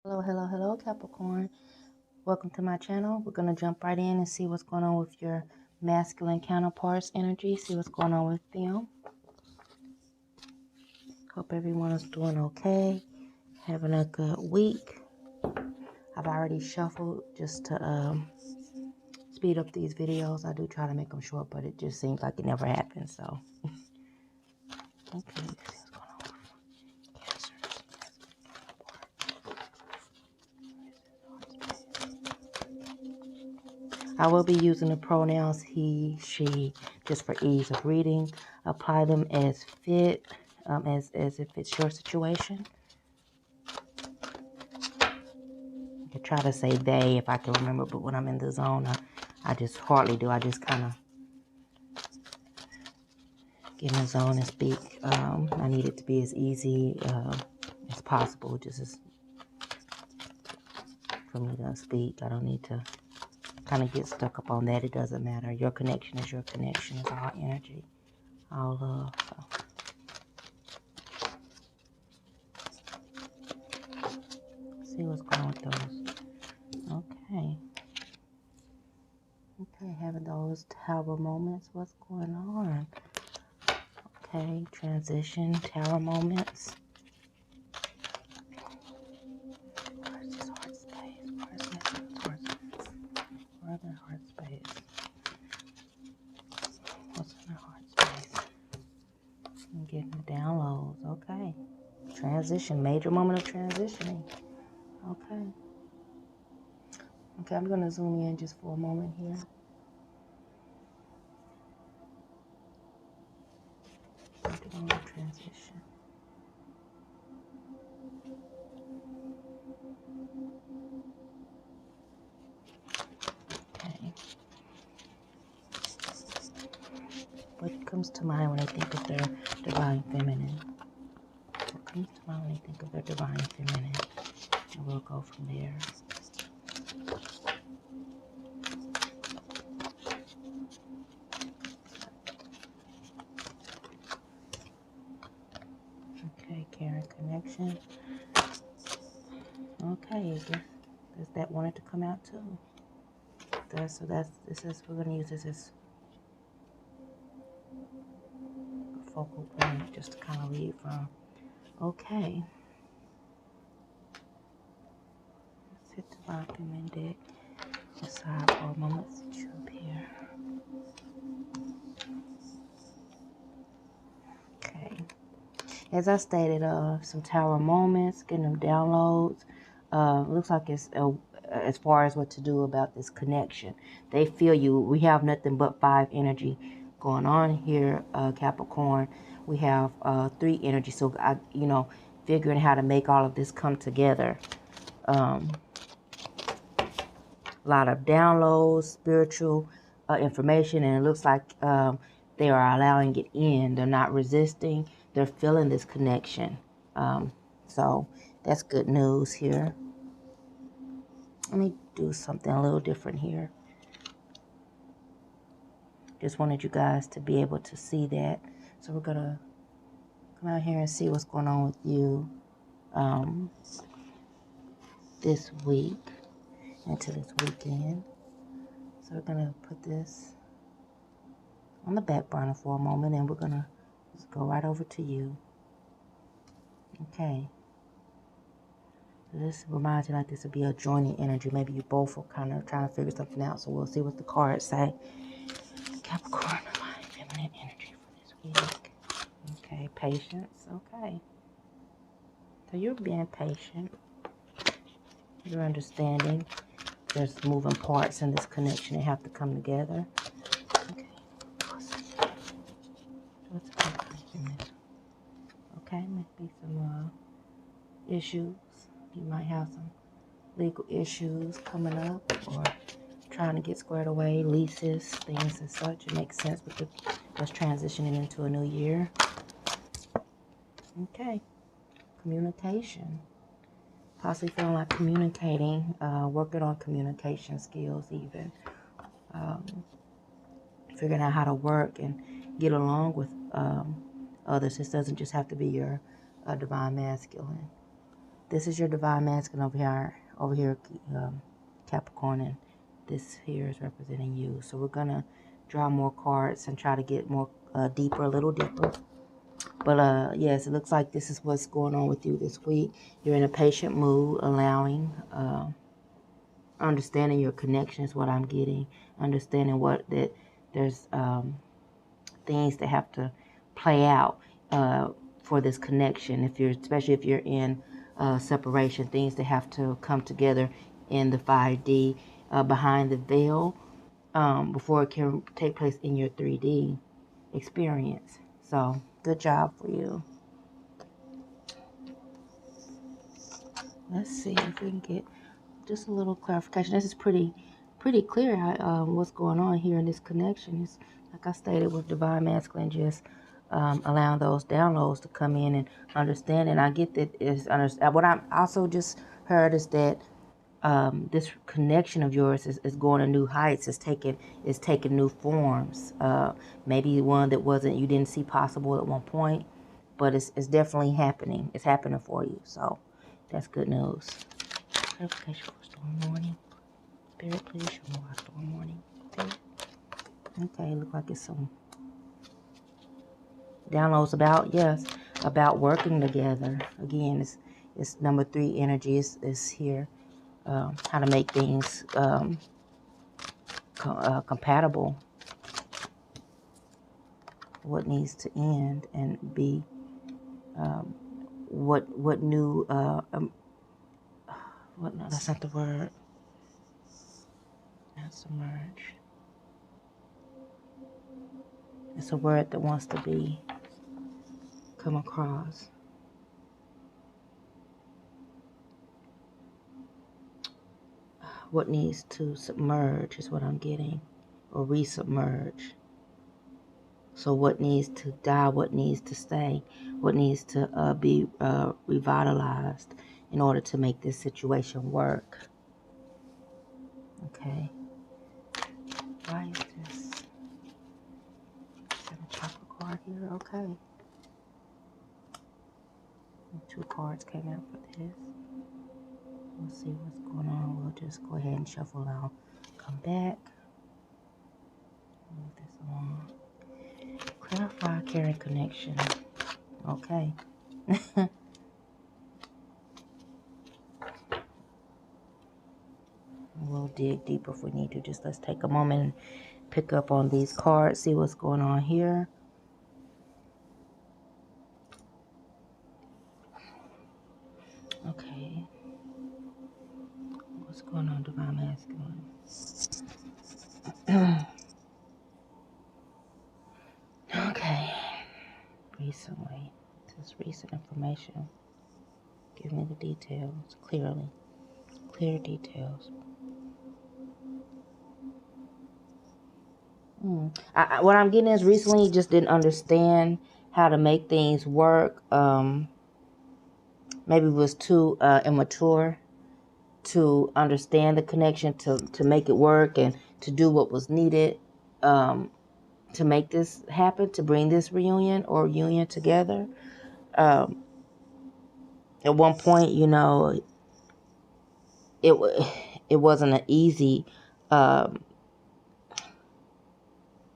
Hello, Capricorn. Welcome to my channel. We're going to jump right in and see what's going on with your masculine counterparts energy. See what's going on with them. Hope everyone is doing okay. Having a good week. I've already shuffled just to speed up these videos. I do try to make them short, but it just seems like it never happens. So, okay. I will be using the pronouns he, she, just for ease of reading. Apply them as fit, as if it's your situation. I could try to say they if I can remember, but when I'm in the zone, I just hardly do. I just kind of get in the zone and speak. I need it to be as easy as possible, just as for me to speak. I don't need to kind of get stuck up on that. It doesn't matter. Your connection is your connection. It's all energy, all love. So. See what's going on with those. Okay, having those tower moments. What's going on? Okay, transition, tower moments. Where's this heart space? Where's that heart space? Where's that heart space? What's in the heart space? I'm getting the downloads. Okay. Transition, major moment of transitioning. Okay. Okay, I'm going to zoom in just for a moment here. Major moment of transition. Okay. What comes to mind when I think of their divine feminine? What comes to mind when I think of their divine feminine? And we'll go from there. Okay, caring connection. Okay, there's that wanted to come out too. We're gonna use this as a focal point just to kind of lead from. Okay. Let's hit the bottom and deck. Aside for a moment, sit you up here. Okay. As I stated, some tower moments, getting them downloads. Looks like it's as far as what to do about this connection. They feel you. We have nothing but 5 energy going on here, Capricorn. We have 3 energy. So figuring how to make all of this come together. A lot of downloads, spiritual information, and it looks like they are allowing it in. They're not resisting. They're feeling this connection. So that's good news here. Let me do something a little different here. Just wanted you guys to be able to see that. So we're going to come out here and see what's going on with you this week into this weekend. So we're going to put this on the back burner for a moment, and we're going to just go right over to you. Okay. So this reminds you like this would be a joining energy. Maybe you both are kind of trying to figure something out. So we'll see what the cards say. Capricorn, feminine energy for this week. Okay, patience. Okay. So you're being patient. You're understanding. There's moving parts in this connection that have to come together. Okay. What's happening? Okay, maybe some issues. You might have some legal issues coming up or trying to get squared away, leases, things as such. It makes sense with us transitioning into a new year. Okay. Communication. Possibly feeling like communicating, working on communication skills even. Figuring out how to work and get along with others. This doesn't just have to be your divine masculine. This is your divine masculine over here, Capricorn, and this here is representing you. So we're gonna draw more cards and try to get more deeper, a little deeper. But yes, it looks like this is what's going on with you this week. You're in a patient mood, allowing, understanding your connection is what I'm getting. Understanding that there's things that have to play out for this connection. Especially if you're in separation, things that have to come together in the 5D behind the veil before it can take place in your 3D experience. So good job for you. Let's see if we can get just a little clarification. This is pretty clear what's going on here in this connection. It's like I stated with divine masculine, just allowing those downloads to come in and understand. And I get that what I'm also just heard is that this connection of yours is going to new heights. It's taking new forms. Maybe one that you didn't see possible at one point, but it's definitely happening. It's happening for you. So that's good news. Clarification for storm warning. Spirit, please show me why storm warning. Okay, look like it's some downloads about working together. Again, it's number 3 energy is here. How to make things compatible. What needs to end and be what new what no, that's not the word. Not submerge. It's a word that wants to be come across. What needs to submerge is what I'm getting, or resubmerge. So what needs to die, what needs to stay, what needs to be revitalized in order to make this situation work. Okay. Why is this? 7 chakra card here. Okay. 2 cards came out for this. We'll see what's going on. We'll just go ahead and shuffle out. Come back. Move this along. Clarify, caring, connection. Okay. We'll dig deeper if we need to. Just let's take a moment and pick up on these cards, see what's going on here. Okay. What's going on, divine masculine? Okay. Recently. This is recent information. Give me the details clearly. Clear details. What I'm getting is recently you just didn't understand how to make things work. Maybe was too immature to understand the connection, to make it work and to do what was needed to make this happen, to bring this reunion or union together. At one point, it wasn't an easy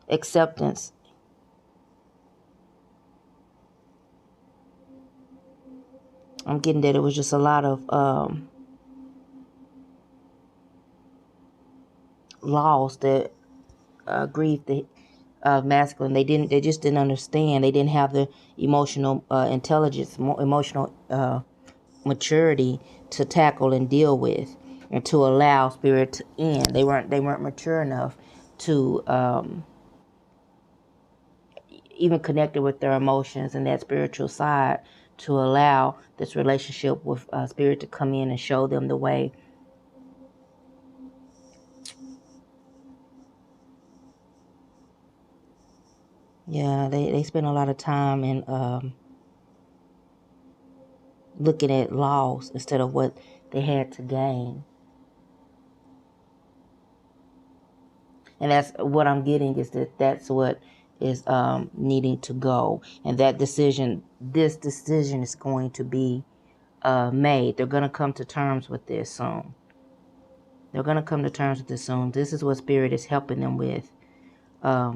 acceptance. I'm getting that it was just a lot of loss that grief the masculine. They just didn't understand. They didn't have the emotional intelligence, emotional maturity to tackle and deal with, and to allow spirit to end. They weren't mature enough to even connected with their emotions and that spiritual side to allow this relationship with spirit to come in and show them the way. Yeah, they spend a lot of time in looking at loss instead of what they had to gain. And that's what I'm getting, is that's what is needing to go. And this decision is going to be made. They're going to come to terms with this soon. They're going to come to terms with this soon. This is what Spirit is helping them with. Here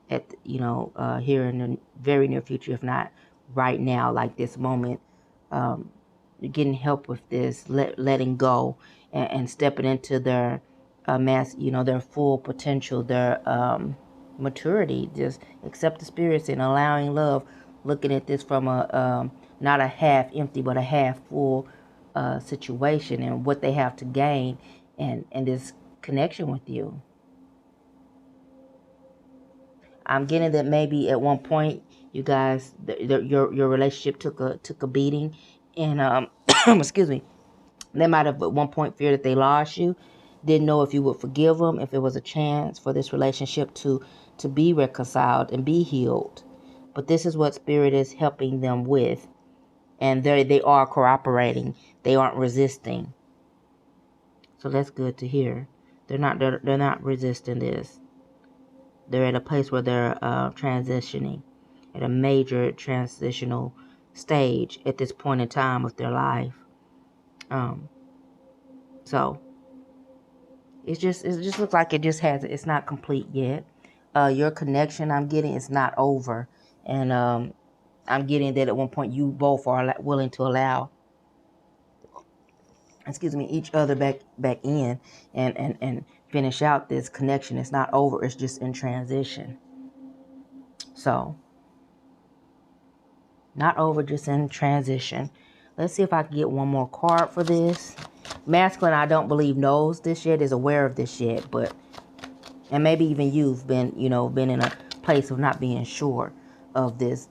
in the very near future, if not right now, like this moment, you're getting help with this, letting go and stepping into their their full potential, their maturity. Just accept the spirits and allowing love. Looking at this from a not a half empty, but a half full situation, and what they have to gain, and this connection with you. I'm getting that maybe at one point you guys, your relationship took a beating, and excuse me, they might have at one point feared that they lost you, didn't know if you would forgive them, if there was a chance for this relationship to be reconciled and be healed. But this is what Spirit is helping them with, and they are cooperating. They aren't resisting. So that's good to hear. They're not resisting this. They're at a place where they're transitioning, at a major transitional stage at this point in time of their life. So it just looks like it's not complete yet. Your connection I'm getting is not over, and I'm getting that at one point you both are willing to allow, each other back in and finish out this connection. It's not over. It's just in transition. So. Not over, just in transition. Let's see if I can get one more card for this. Masculine, I don't believe knows this yet, is aware of this yet, and maybe even you've been in a place of not being sure of this.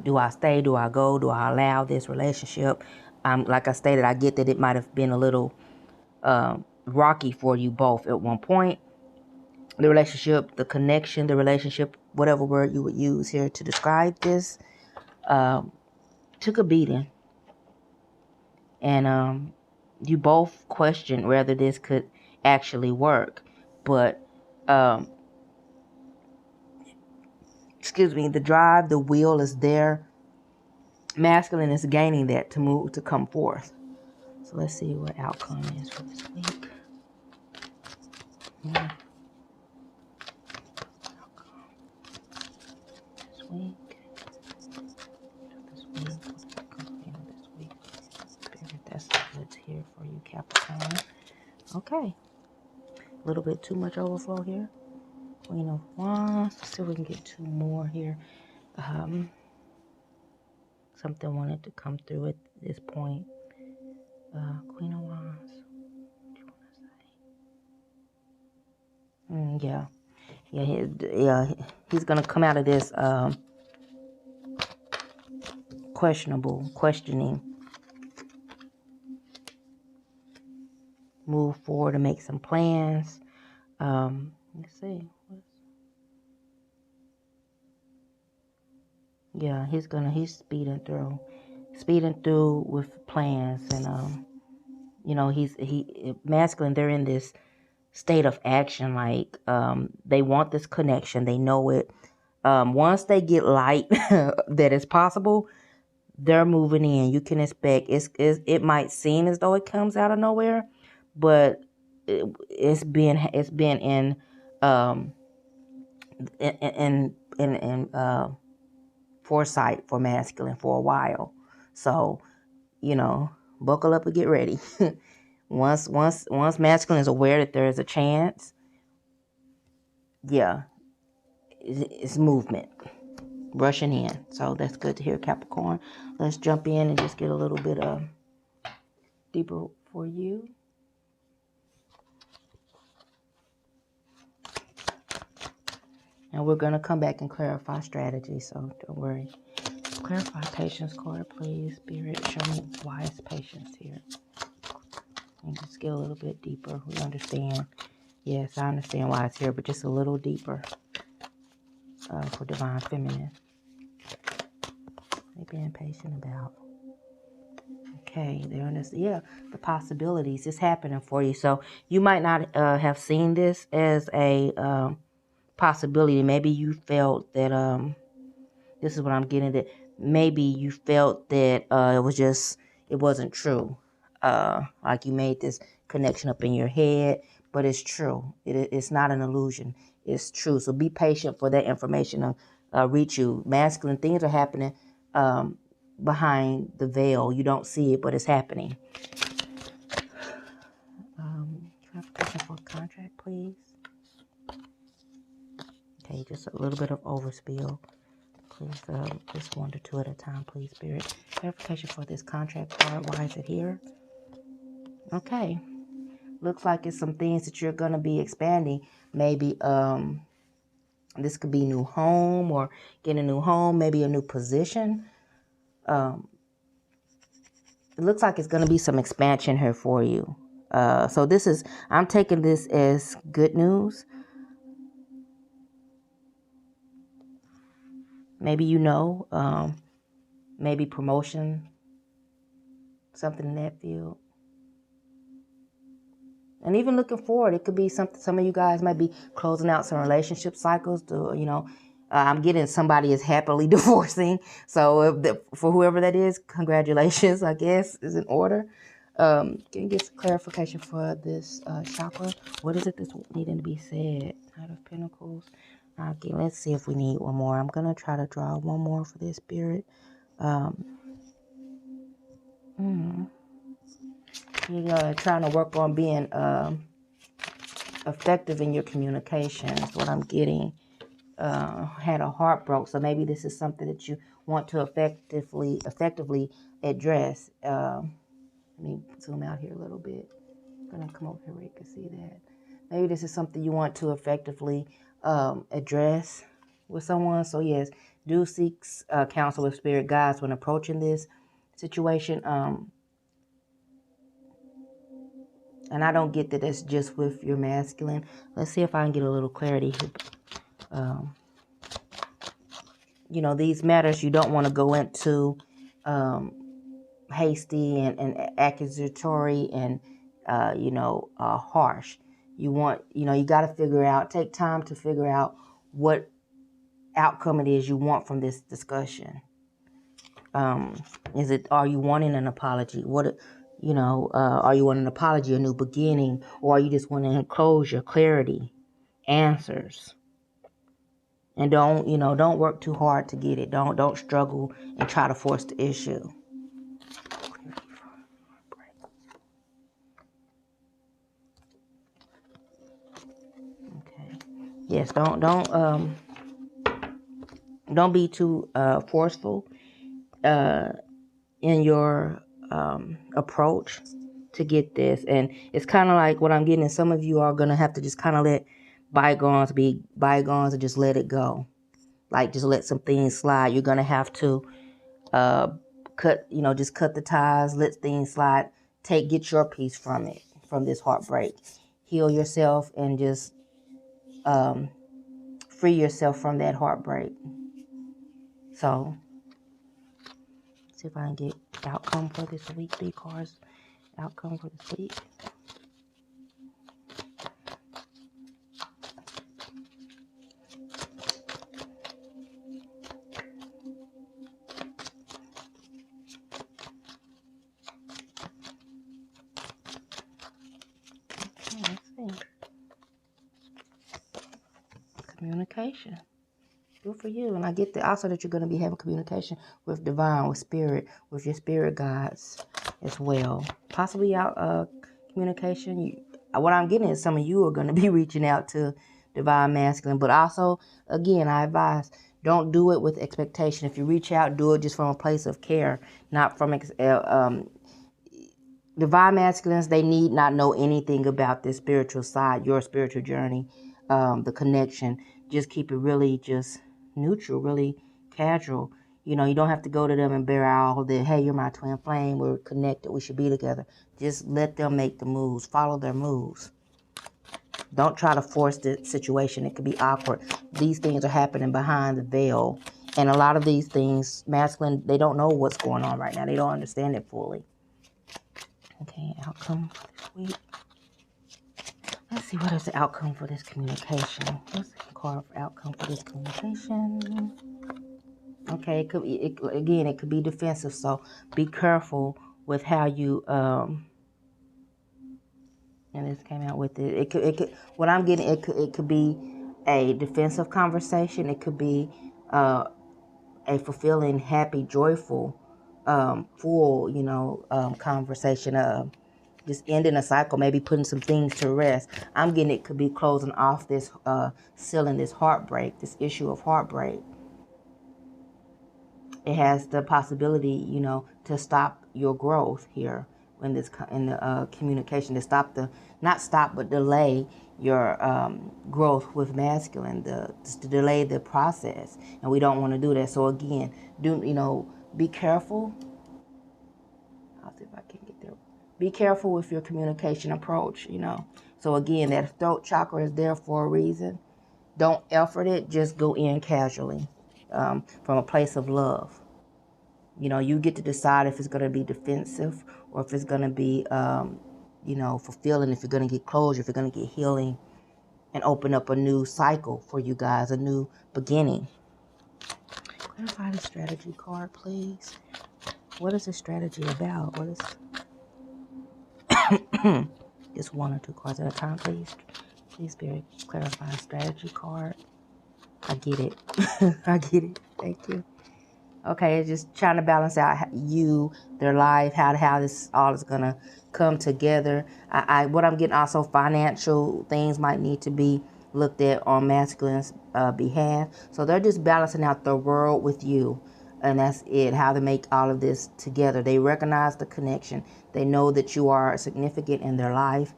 Do I stay? Do I go? Do I allow this relationship? Like I stated, I get that it might have been a little rocky for you both at one point. The relationship, the connection, the relationship, whatever word you would use here to describe this, took a beating, and you both questioned whether this could actually work. But the drive, the will is there. Masculine is gaining that to come forth. So let's see what outcome is for this week. That's what's here for you, Capricorn. Okay. A little bit too much overflow here. Queen of Wands. Let's see if we can get two more here. Something wanted to come through at this point. Queen of Wands. What you want to say? He's gonna come out of this questioning, move forward and make some plans. Let's see. Yeah, he's speeding through with plans, and he masculine. They're in this state of action, like they want this connection, they know it. Once they get light that it's possible, they're moving in. You can expect it might seem as though it comes out of nowhere, but it's been in foresight for masculine for a while. So, buckle up and get ready. Once masculine is aware that there is a chance, it's movement, rushing in. So that's good to hear, Capricorn. Let's jump in and just get a little bit deeper for you. And we're going to come back and clarify strategy, so don't worry. Clarify patience card, please. Spirit, show me wise patience here. And just get a little bit deeper. We understand. Yes, I understand why it's here, but just a little deeper for Divine Feminine. They're being patient about. Okay, they're on this. Yeah, the possibilities is happening for you. So you might not have seen this as a possibility. Maybe you felt that this is what I'm getting, that maybe you felt that it was just it wasn't true. Like you made this connection up in your head, but it's true. It's not an illusion. It's true. So be patient for that information to reach you. Masculine things are happening behind the veil. You don't see it, but it's happening. Clarification for contract, please. Okay, just a little bit of overspill. Please, just 1 to 2 at a time, please, Spirit. Clarification for this contract card. Why is it here? Okay. Looks like it's some things that you're going to be expanding. Maybe this could be new home or getting a new home, maybe a new position. It looks like it's going to be some expansion here for you. So this is, I'm taking this as good news. Maybe maybe promotion, something in that field. And even looking forward, it could be something, some of you guys might be closing out some relationship cycles to, I'm getting somebody is happily divorcing. So for whoever that is, congratulations, I guess, is in order. Can you get some clarification for this chakra? What is it that's needing to be said? Knight of Pentacles. Okay, let's see if we need one more. I'm going to try to draw one more for this spirit. You're trying to work on being effective in your communication is what I'm getting. Had a heart broke, so maybe this is something that you want to effectively address. Let me zoom out here a little bit. I'm gonna come over here where you can see that. Maybe this is something you want to effectively address with someone. So yes, do seek counsel with spirit guides when approaching this situation. And I don't get that it's just with your masculine. Let's see if I can get a little clarity here. These matters you don't want to go into hasty and accusatory and, harsh. You want, you got to take time to figure out what outcome it is you want from this discussion. Are you wanting an apology? Are you wanting an apology, a new beginning, or are you just wanting closure, clarity, answers? And don't work too hard to get it. Don't struggle and try to force the issue. Okay. Yes, don't be too forceful in your approach to get this. And it's kind of like what I'm getting is some of you are going to have to just kind of let bygones be bygones and just let it go. Like just let some things slide. You're going to have to cut the ties, let things slide. Get your piece from it, from this heartbreak. Heal yourself and just free yourself from that heartbreak. So, see if I can get outcome for this week. 3 cards. Outcome for this week. Okay, let's see. Communication. Good for you. And I get also that you're going to be having communication with divine, with spirit, with your spirit guides as well. Possibly out communication. What I'm getting is some of you are going to be reaching out to divine masculine. But also, again, I advise, don't do it with expectation. If you reach out, do it just from a place of care, not from divine masculines. They need not know anything about this spiritual side, your spiritual journey, the connection. Just keep it really just neutral, really casual. You don't have to go to them and bear all the, hey, you're my twin flame, we're connected, we should be together. Just let them make the moves, follow their moves. Don't try to force the situation. It could be awkward. These things are happening behind the veil. And a lot of these things, masculine, they don't know what's going on right now. They don't understand it fully. Okay, outcome for this week. Let's see, what is the outcome for this communication? What's the card for outcome for this communication? Okay, it could be defensive, so be careful with how you and this came out with it. It could. What I'm getting, it could be a defensive conversation. It could be a fulfilling, happy, joyful, full, conversation. Just ending a cycle, maybe putting some things to rest. I'm getting it could be closing off this, sealing this heartbreak, this issue of heartbreak. It has the possibility, to stop your growth here in the communication, to stop not stop, but delay your growth with masculine, to delay the process. And we don't want to do that. So again, be careful. I'll see if I can get there. Be careful with your communication approach, So again, that throat chakra is there for a reason. Don't effort it. Just go in casually, from a place of love. You get to decide if it's going to be defensive or if it's going to be, fulfilling, if you're going to get closure, if you're going to get healing and open up a new cycle for you guys, a new beginning. Clarify the strategy card, please. What is the strategy about? What is... Just one or two cards at a time, please. Please, Spirit, clarify the strategy card. I get it. I get it. Thank you. Okay, it's just trying to balance out their life, how this all is gonna come together. What I'm getting also, financial things might need to be looked at on masculine's behalf. So they're just balancing out the world with you, and that's it. How to make all of this together. They recognize the connection. They know that you are significant in their life,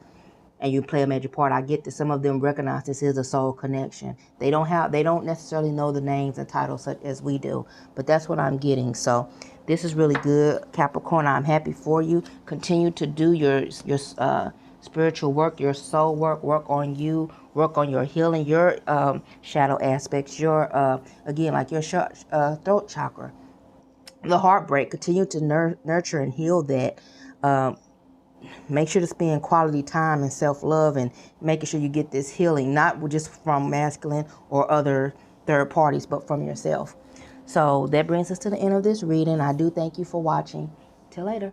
and you play a major part. I get that some of them recognize this is a soul connection. They don't necessarily know the names and titles such as we do, but that's what I'm getting. So this is really good, Capricorn. I'm happy for you. Continue to do your spiritual work, your soul work on you, work on your healing, your shadow aspects, your again, like your throat chakra, the heartbreak. Continue to nurture and heal that. Make sure to spend quality time and self-love and making sure you get this healing, not just from masculine or other third parties, but from yourself. So that brings us to the end of this reading. I do thank you for watching. Till later.